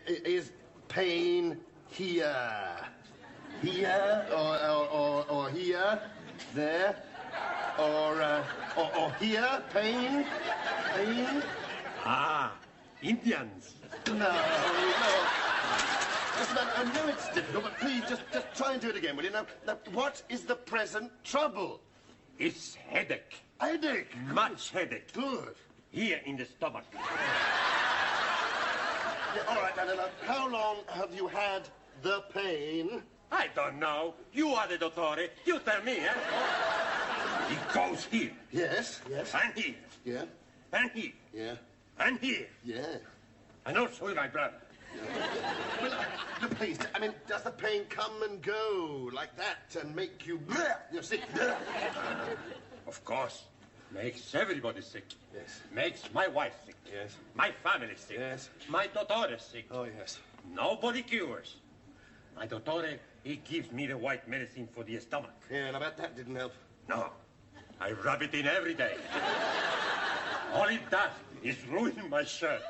Is pain here? Here or here? There? Or here? Pain? Pain? Ah, Indians. No. Listen, I know it's difficult, but please just try and do it again, will you? Now, what is the present trouble? It's headache. Headache. Much headache. Good. Here in the stomach. Yeah, all right, now, how long have you had the pain? I don't know. You are the dottore. You tell me, eh? It goes here. Yes. And here. Yeah. And here. Yeah. And here. Yeah. And also with my brother. Well, please, I mean, does the pain come and go like that and make you... You're sick? Of course. Makes everybody sick. Yes. Makes my wife sick. Yes. My family sick. Yes. My dottore sick. Oh, yes. Nobody cures. My dottore, he gives me the white medicine for the stomach. Yeah, and I bet that didn't help. No. I rub it in every day. All it does is ruin my shirt.